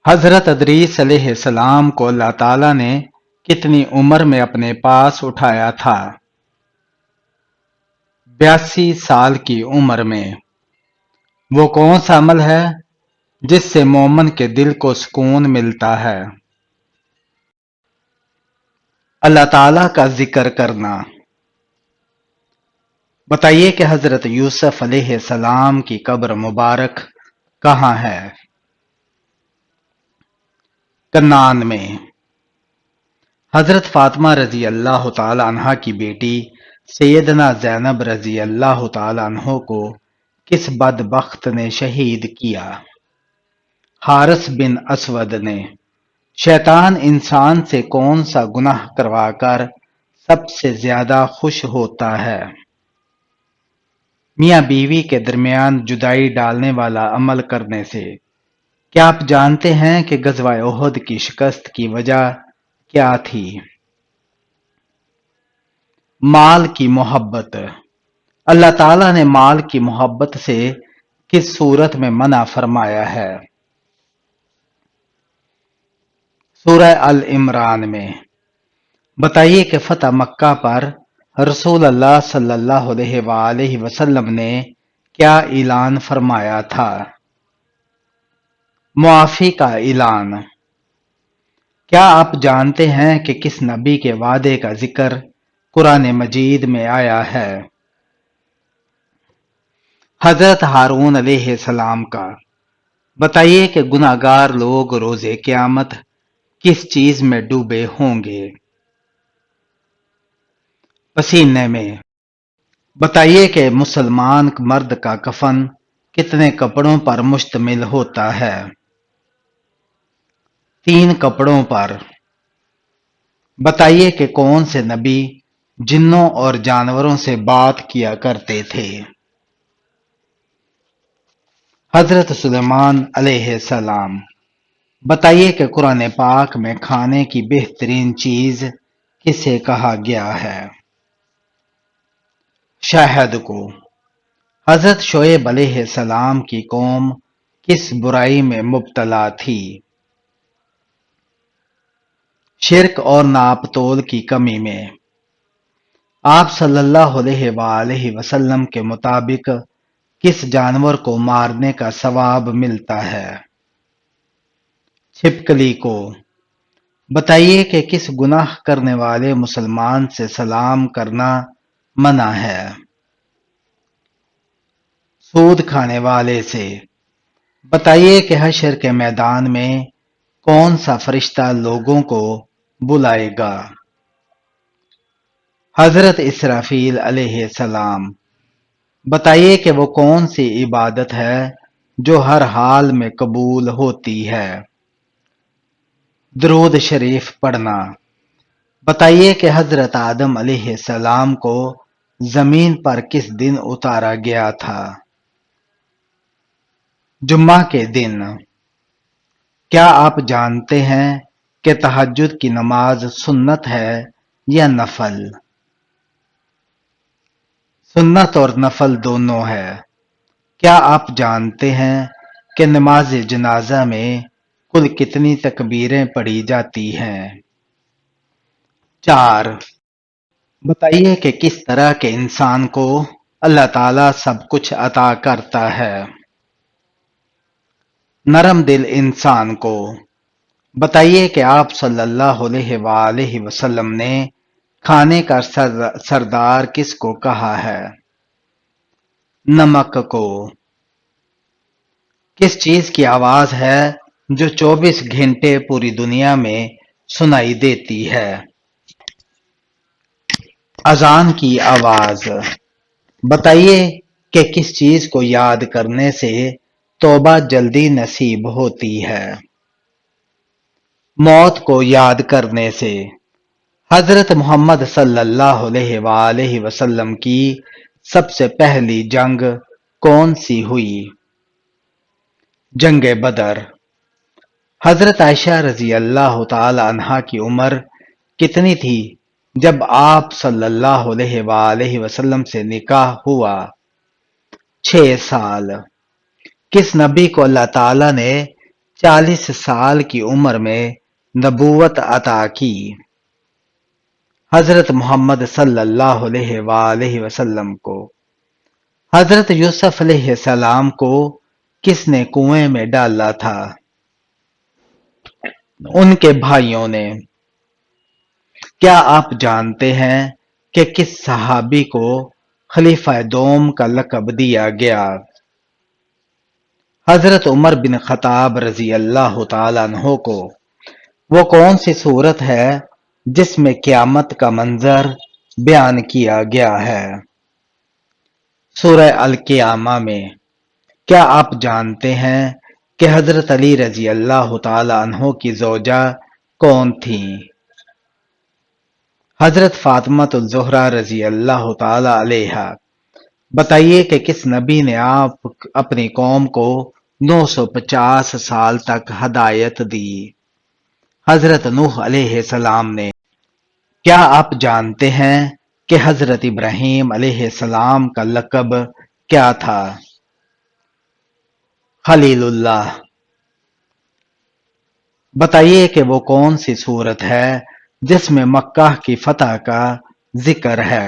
حضرت ادریس علیہ السلام کو اللہ تعالیٰ نے کتنی عمر میں اپنے پاس اٹھایا تھا؟ 82 سال کی عمر میں۔ وہ کون سا عمل ہے جس سے مومن کے دل کو سکون ملتا ہے؟ اللہ تعالیٰ کا ذکر کرنا۔ بتائیے کہ حضرت یوسف علیہ السلام کی قبر مبارک کہاں ہے؟ کنعان میں۔ حضرت فاطمہ رضی اللہ تعالی عنہ کی بیٹی سیدنا زینب رضی اللہ تعالی عنہ کو کس بدبخت نے شہید کیا؟ حارث بن اسود نے۔ شیطان انسان سے کون سا گناہ کروا کر سب سے زیادہ خوش ہوتا ہے؟ میاں بیوی کے درمیان جدائی ڈالنے والا عمل کرنے سے۔ کیا آپ جانتے ہیں کہ غزوہ احد کی شکست کی وجہ کیا تھی؟ مال کی محبت۔ اللہ تعالیٰ نے مال کی محبت سے کس صورت میں منع فرمایا ہے؟ سورہ ال-عمران میں۔ بتائیے کہ فتح مکہ پر رسول اللہ صلی اللہ علیہ وآلہ وسلم نے کیا اعلان فرمایا تھا؟ معافی کا اعلان۔ کیا آپ جانتے ہیں کہ کس نبی کے وعدے کا ذکر قرآن مجید میں آیا ہے؟ حضرت ہارون علیہ السلام کا۔ بتائیے کہ گناہ گار لوگ روز قیامت کس چیز میں ڈوبے ہوں گے؟ پسینے میں۔ بتائیے کہ مسلمان مرد کا کفن کتنے کپڑوں پر مشتمل ہوتا ہے؟ 3 کپڑوں پر۔ بتائیے کہ کون سے نبی جنوں اور جانوروں سے بات کیا کرتے تھے؟ حضرت سلیمان علیہ السلام۔ بتائیے کہ قرآن پاک میں کھانے کی بہترین چیز کسے کہا گیا ہے؟ شہد کو۔ حضرت شعیب علیہ السلام کی قوم کس برائی میں مبتلا تھی؟ شرک اور ناپ تول کی کمی میں۔ آپ صلی اللہ علیہ وآلہ وسلم کے مطابق کس جانور کو مارنے کا ثواب ملتا ہے؟ چھپکلی کو۔ بتائیے کہ کس گناہ کرنے والے مسلمان سے سلام کرنا منع ہے؟ سود کھانے والے سے۔ بتائیے کہ حشر کے میدان میں کون سا فرشتہ لوگوں کو بلائے گا؟ حضرت اسرافیل علیہ السلام۔ بتائیے کہ وہ کون سی عبادت ہے جو ہر حال میں قبول ہوتی ہے؟ درود شریف پڑھنا۔ بتائیے کہ حضرت آدم علیہ السلام کو زمین پر کس دن اتارا گیا تھا؟ جمعہ کے دن۔ کیا آپ جانتے ہیں کہ تہجد کی نماز سنت ہے یا نفل؟ سنت اور نفل دونوں ہے۔ کیا آپ جانتے ہیں کہ نماز جنازہ میں کل کتنی تکبیریں پڑھی جاتی ہیں؟ 4۔ بتائیے کہ کس طرح کے انسان کو اللہ تعالیٰ سب کچھ عطا کرتا ہے؟ نرم دل انسان کو۔ بتائیے کہ آپ صلی اللہ علیہ وآلہ وسلم نے کھانے کا سردار کس کو کہا ہے؟ نمک کو۔ کس چیز کی آواز ہے جو 24 گھنٹے پوری دنیا میں سنائی دیتی ہے؟ اذان کی آواز۔ بتائیے کہ کس چیز کو یاد کرنے سے توبہ جلدی نصیب ہوتی ہے؟ موت کو یاد کرنے سے۔ حضرت محمد صلی اللہ علیہ وآلہ وسلم کی سب سے پہلی جنگ کون سی ہوئی؟ جنگ بدر۔ حضرت عائشہ رضی اللہ تعالی عنہا کی عمر کتنی تھی جب آپ صلی اللہ علیہ وآلہ وسلم سے نکاح ہوا؟ 6 سال۔ کس نبی کو اللہ تعالی نے 40 سال کی عمر میں نبوت عطا کی۔ حضرت محمد صلی اللہ علیہ وآلہ وسلم کو حضرت یوسف علیہ السلام کو کس نے کنویں میں ڈالا تھا؟ ان کے بھائیوں نے۔ کیا آپ جانتے ہیں کہ کس صحابی کو خلیفہ دوم کا لقب دیا گیا؟ حضرت عمر بن خطاب رضی اللہ تعالیٰ عنہ کو۔ وہ کون سی صورت ہے جس میں قیامت کا منظر بیان کیا گیا ہے؟ سورہ القیامہ میں۔ کیا آپ جانتے ہیں کہ حضرت علی رضی اللہ تعالیٰ عنہ کی زوجہ کون تھیں؟ حضرت فاطمہ الزہرا رضی اللہ تعالیٰ علیہا۔ بتائیے کہ کس نبی نے آپ اپنی قوم کو 950 سال تک ہدایت دی؟ حضرت نوح علیہ السلام نے۔ کیا آپ جانتے ہیں کہ حضرت ابراہیم علیہ السلام کا لقب کیا تھا؟ خلیل اللہ۔ بتائیے کہ وہ کون سی صورت ہے جس میں مکہ کی فتح کا ذکر ہے؟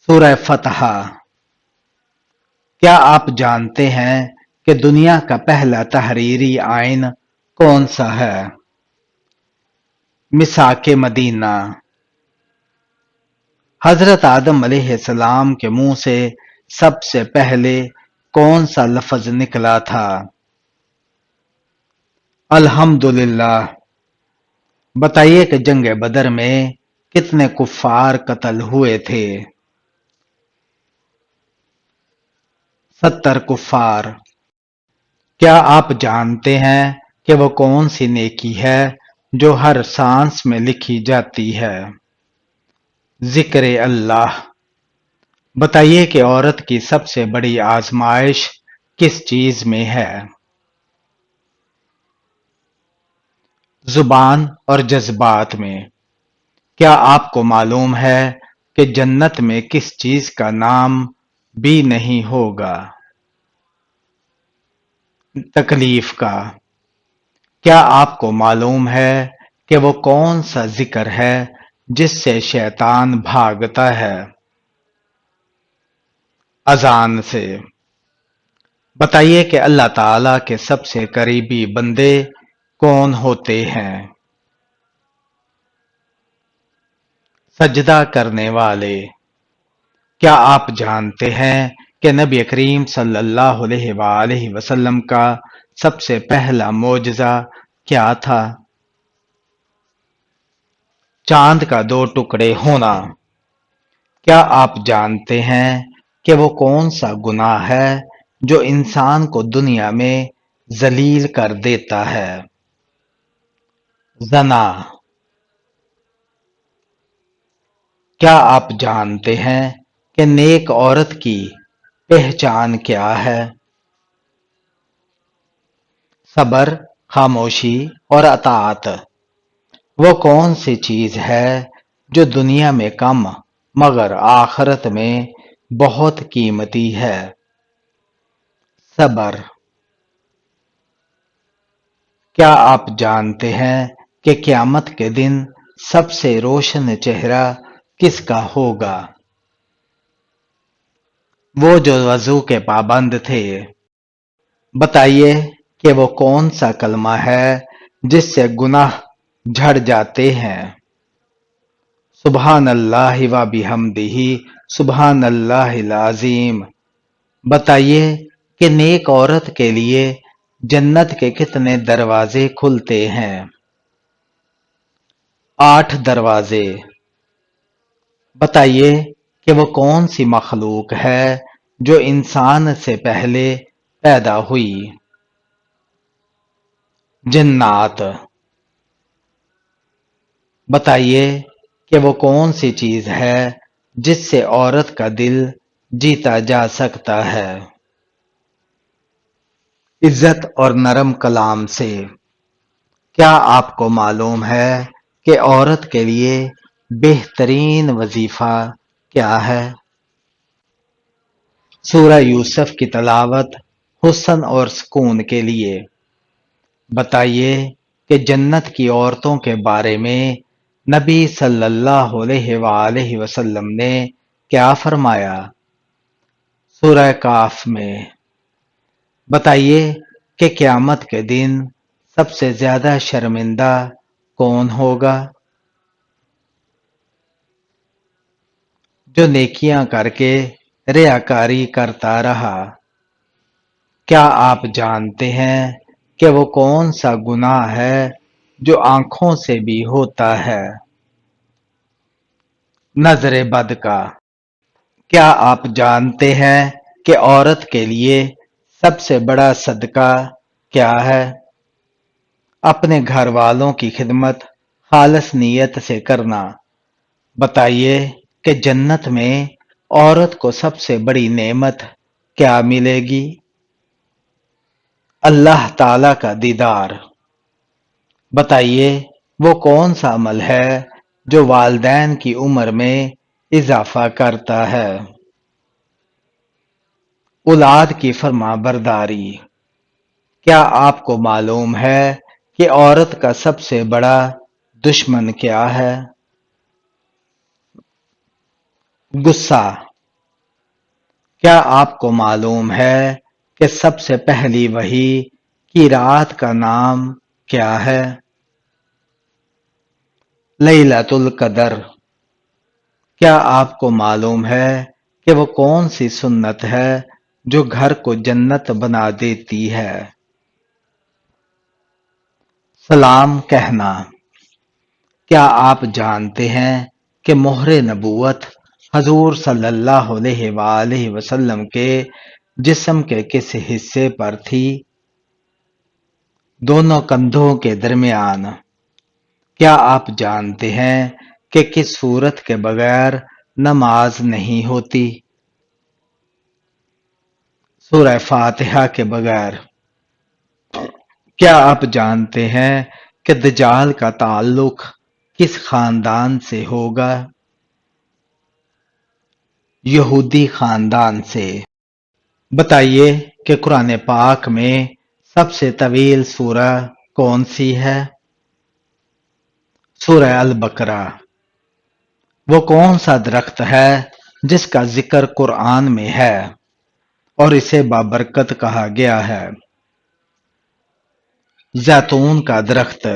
سورہ فتح۔ کیا آپ جانتے ہیں کہ دنیا کا پہلا تحریری آئین کون سا ہے؟ میثاق مدینہ۔ حضرت آدم علیہ السلام کے منہ سے سب سے پہلے کون سا لفظ نکلا تھا؟ الحمدللہ۔ بتائیے کہ جنگ بدر میں کتنے کفار قتل ہوئے تھے؟ 70 کفار۔ کیا آپ جانتے ہیں کہ وہ کون سی نیکی ہے جو ہر سانس میں لکھی جاتی ہے؟ ذکر اللہ۔ بتائیے کہ عورت کی سب سے بڑی آزمائش کس چیز میں ہے؟ زبان اور جذبات میں۔ کیا آپ کو معلوم ہے کہ جنت میں کس چیز کا نام بھی نہیں ہوگا؟ تکلیف کا۔ کیا آپ کو معلوم ہے کہ وہ کون سا ذکر ہے جس سے شیطان بھاگتا ہے؟ اذان سے۔ بتائیے کہ اللہ تعالیٰ کے سب سے قریبی بندے کون ہوتے ہیں؟ سجدہ کرنے والے۔ کیا آپ جانتے ہیں کہ نبی کریم صلی اللہ علیہ وآلہ وسلم کا سب سے پہلا معجزہ کیا تھا؟ چاند کا 2 ٹکڑے ہونا۔ کیا آپ جانتے ہیں کہ وہ کون سا گناہ ہے جو انسان کو دنیا میں ذلیل کر دیتا ہے؟ زنا۔ کیا آپ جانتے ہیں کہ نیک عورت کی پہچان کیا ہے؟ صبر، خاموشی اور اطاعت۔ وہ کون سی چیز ہے جو دنیا میں کم مگر آخرت میں بہت قیمتی ہے؟ صبر۔ کیا آپ جانتے ہیں کہ قیامت کے دن سب سے روشن چہرہ کس کا ہوگا؟ وہ جو وضو کے پابند تھے۔ بتائیے کہ وہ کون سا کلمہ ہے جس سے گناہ جھڑ جاتے ہیں؟ سبحان اللہ و بحمدہ سبحان اللہ العظیم۔ بتائیے کہ نیک عورت کے لیے جنت کے کتنے دروازے کھلتے ہیں؟ 8 دروازے۔ بتائیے کہ وہ کون سی مخلوق ہے جو انسان سے پہلے پیدا ہوئی؟ جنات۔ بتائیے کہ وہ کون سی چیز ہے جس سے عورت کا دل جیتا جا سکتا ہے؟ عزت اور نرم کلام سے۔ کیا آپ کو معلوم ہے کہ عورت کے لیے بہترین وظیفہ کیا ہے؟ سورہ یوسف کی تلاوت حسن اور سکون کے لیے۔ بتائیے کہ جنت کی عورتوں کے بارے میں نبی صلی اللہ علیہ وآلہ وسلم نے کیا فرمایا؟ سورہ کاف میں۔ بتائیے کہ قیامت کے دن سب سے زیادہ شرمندہ کون ہوگا؟ جو نیکیاں کر کے ریاکاری کرتا رہا۔ کیا آپ جانتے ہیں کہ وہ کون سا گناہ ہے جو آنکھوں سے بھی ہوتا ہے؟ نظر بد کا۔ کیا آپ جانتے ہیں کہ عورت کے لیے سب سے بڑا صدقہ کیا ہے؟ اپنے گھر والوں کی خدمت خالص نیت سے کرنا۔ بتائیے کہ جنت میں عورت کو سب سے بڑی نعمت کیا ملے گی؟ اللہ تعالی کا دیدار۔ بتائیے وہ کون سا عمل ہے جو والدین کی عمر میں اضافہ کرتا ہے؟ اولاد کی فرما برداری۔ کیا آپ کو معلوم ہے کہ عورت کا سب سے بڑا دشمن کیا ہے؟ غصہ۔ کیا آپ کو معلوم ہے کہ سب سے پہلی وحی کی رات کا نام کیا ہے؟ لیلۃ القدر۔ کیا آپ کو معلوم ہے کہ وہ کون سی سنت ہے جو گھر کو جنت بنا دیتی ہے؟ سلام کہنا۔ کیا آپ جانتے ہیں کہ مہر نبوت حضور صلی اللہ علیہ وآلہ وسلم کے جسم کے کس حصے پر تھی؟ دونوں کندھوں کے درمیان۔ کیا آپ جانتے ہیں کہ کس صورت کے بغیر نماز نہیں ہوتی؟ سورہ فاتحہ کے بغیر۔ کیا آپ جانتے ہیں کہ دجال کا تعلق کس خاندان سے ہوگا؟ یہودی خاندان سے۔ بتائیے کہ قرآن پاک میں سب سے طویل سورہ کون سی ہے؟ سورہ البقرہ۔ وہ کون سا درخت ہے جس کا ذکر قرآن میں ہے اور اسے بابرکت کہا گیا ہے؟ زیتون کا درخت۔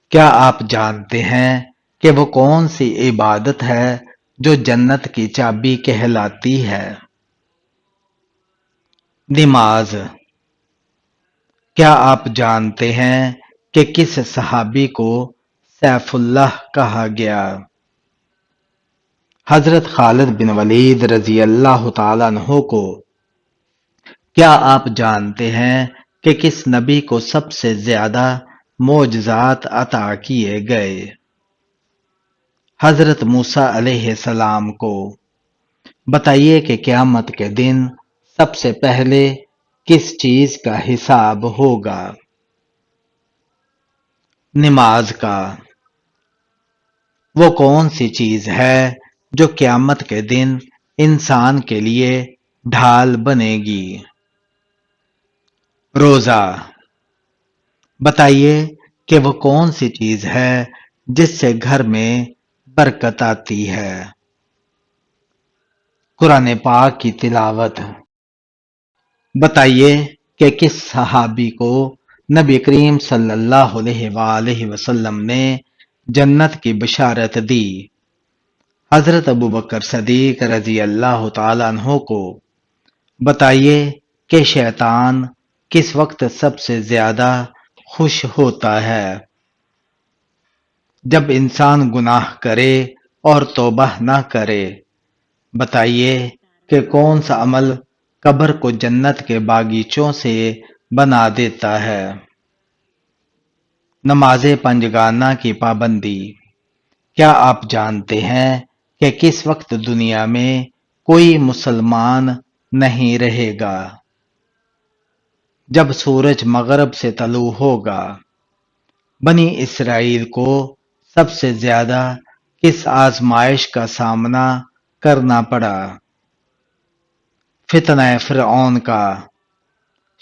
کیا آپ جانتے ہیں کہ وہ کون سی عبادت ہے جو جنت کی چابی کہلاتی ہے؟ نماز۔ کیا آپ جانتے ہیں کہ کس صحابی کو سیف اللہ کہا گیا؟ حضرت خالد بن ولید رضی اللہ تعالیٰ عنہ کو۔ کیا آپ جانتے ہیں کہ کس نبی کو سب سے زیادہ معجزات عطا کیے گئے؟ حضرت موسیٰ علیہ السلام کو۔ بتائیے کہ قیامت کے دن سب سے پہلے کس چیز کا حساب ہوگا؟ نماز کا۔ وہ کون سی چیز ہے جو قیامت کے دن انسان کے لیے ڈھال بنے گی؟ روزہ۔ بتائیے کہ وہ کون سی چیز ہے جس سے گھر میں برکت آتی ہے؟ قرآن پاک کی تلاوت۔ بتائیے کہ کس صحابی کو نبی کریم صلی اللہ علیہ وآلہ وسلم نے جنت کی بشارت دی؟ حضرت ابوبکر صدیق رضی اللہ تعالیٰ عنہ کو۔ بتائیے کہ شیطان کس وقت سب سے زیادہ خوش ہوتا ہے؟ جب انسان گناہ کرے اور توبہ نہ کرے۔ بتائیے کہ کون سا عمل قبر کو جنت کے باغیچوں سے بنا دیتا ہے؟ نماز پنجگانہ کی پابندی۔ کیا آپ جانتے ہیں کہ کس وقت دنیا میں کوئی مسلمان نہیں رہے گا؟ جب سورج مغرب سے طلوع ہوگا۔ بنی اسرائیل کو سب سے زیادہ کس آزمائش کا سامنا کرنا پڑا؟ فتنہ فرعون کا۔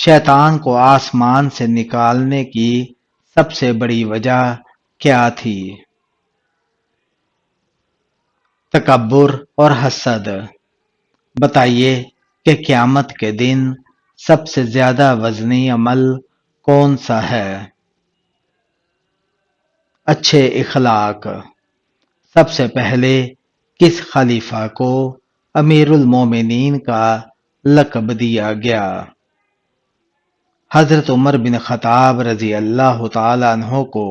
شیطان کو آسمان سے نکالنے کی سب سے بڑی وجہ کیا تھی؟ تکبر اور حسد۔ بتائیے کہ قیامت کے دن سب سے زیادہ وزنی عمل کون سا ہے؟ اچھے اخلاق۔ سب سے پہلے کس خلیفہ کو امیر المومنین کا لقب دیا گیا؟ حضرت عمر بن خطاب رضی اللہ تعالی عنہ کو۔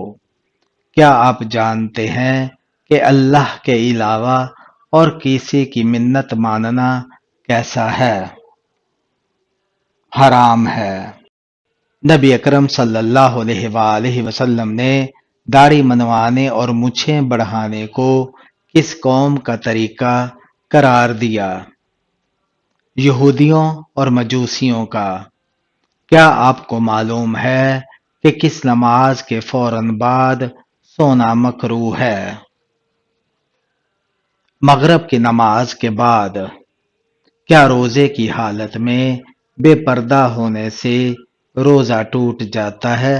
کیا آپ جانتے ہیں کہ اللہ کے علاوہ اور کسی کی منت ماننا کیسا ہے؟ حرام ہے۔ نبی اکرم صلی اللہ علیہ وآلہ وسلم نے داڑھی منوانے اور مونچھیں بڑھانے کو کس قوم کا طریقہ قرار دیا؟ یہودیوں اور مجوسیوں کا۔ کیا آپ کو معلوم ہے کہ کس نماز کے فوراً بعد سونا مکروہ ہے؟ مغرب کی نماز کے بعد۔ کیا روزے کی حالت میں بے پردہ ہونے سے روزہ ٹوٹ جاتا ہے؟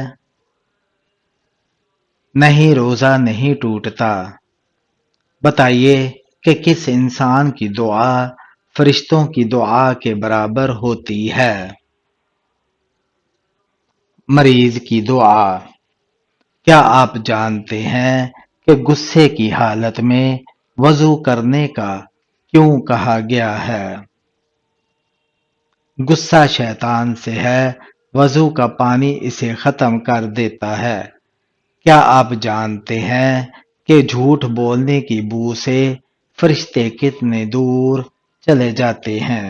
نہیں، روزہ نہیں ٹوٹتا۔ بتائیے کہ کس انسان کی دعا فرشتوں کی دعا کے برابر ہوتی ہے؟ مریض کی دعا۔ کیا آپ جانتے ہیں کہ غصے کی حالت میں وضو کرنے کا کیوں کہا گیا ہے؟ غصہ شیطان سے ہے، وضو کا پانی اسے ختم کر دیتا ہے۔ کیا آپ جانتے ہیں کہ جھوٹ بولنے کی بو سے فرشتے کتنے دور چلے جاتے ہیں؟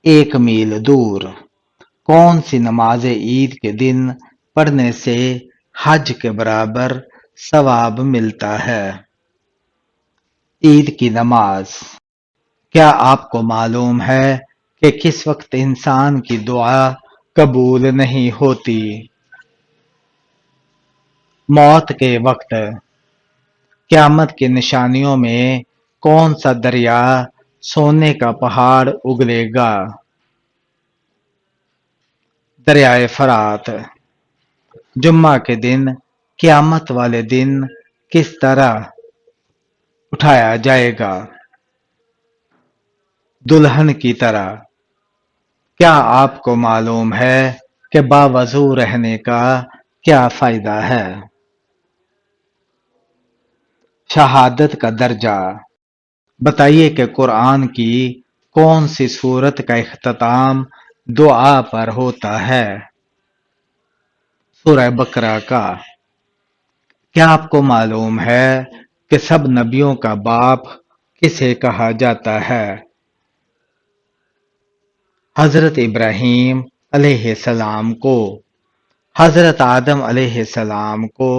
1 میل دور۔ کون سی نماز عید کے دن پڑھنے سے حج کے برابر ثواب ملتا ہے؟ عید کی نماز۔ کیا آپ کو معلوم ہے کہ کس وقت انسان کی دعا قبول نہیں ہوتی؟ موت کے وقت۔ قیامت کی نشانیوں میں کون سا دریا سونے کا پہاڑ اگلے گا؟ دریائے فرات۔ جمعہ کے دن قیامت والے دن کس طرح اٹھایا جائے گا؟ دلہن کی طرح۔ کیا آپ کو معلوم ہے کہ باوضو رہنے کا کیا فائدہ ہے؟ شہادت کا درجہ۔ بتائیے کہ قرآن کی کون سی سورت کا اختتام دعا پر ہوتا ہے؟ سورہ بقرہ کا۔ کیا آپ کو معلوم ہے کہ سب نبیوں کا باپ کسے کہا جاتا ہے؟ حضرت ابراہیم علیہ السلام کو۔ حضرت آدم علیہ السلام کو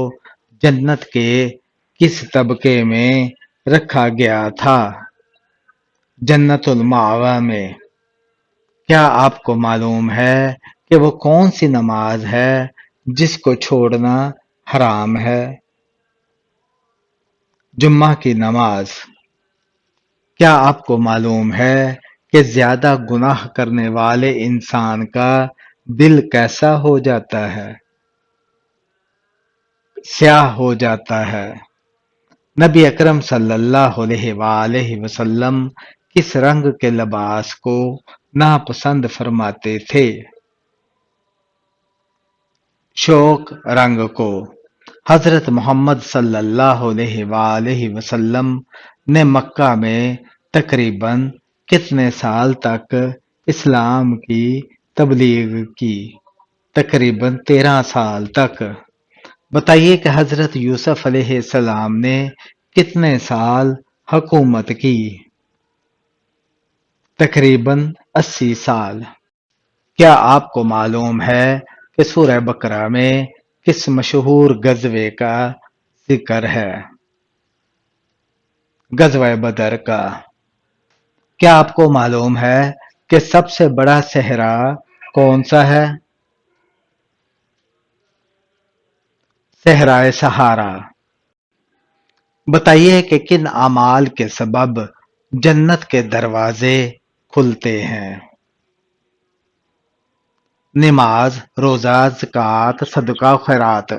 جنت کے کس طبقے میں رکھا گیا تھا؟ جنت المأوہ میں۔ کیا آپ کو معلوم ہے کہ وہ کون سی نماز ہے جس کو چھوڑنا حرام ہے؟ جمعہ کی نماز۔ کیا آپ کو معلوم ہے کہ زیادہ گناہ کرنے والے انسان کا دل کیسا ہو جاتا ہے؟ سیاہ ہو جاتا ہے۔ نبی اکرم صلی اللہ علیہ وآلہ وسلم کس رنگ کے لباس کو ناپسند فرماتے تھے؟ شوق رنگ کو۔ حضرت محمد صلی اللہ علیہ وآلہ وسلم نے مکہ میں تقریباً کتنے سال تک اسلام کی تبلیغ کی؟ تقریباً 13 سال تک۔ بتائیے کہ حضرت یوسف علیہ السلام نے کتنے سال حکومت کی؟ تقریباً 80 سال۔ کیا آپ کو معلوم ہے کہ سورہ بقرہ میں کس مشہور غزوے کا ذکر ہے؟ غزوہ بدر کا۔ کیا آپ کو معلوم ہے کہ سب سے بڑا صحرا کون سا ہے؟ صحرائے سہارا۔ بتائیے کہ کن اعمال کے سبب جنت کے دروازے کھلتے ہیں؟ نماز روزہ زکوٰۃ صدقہ و خیرات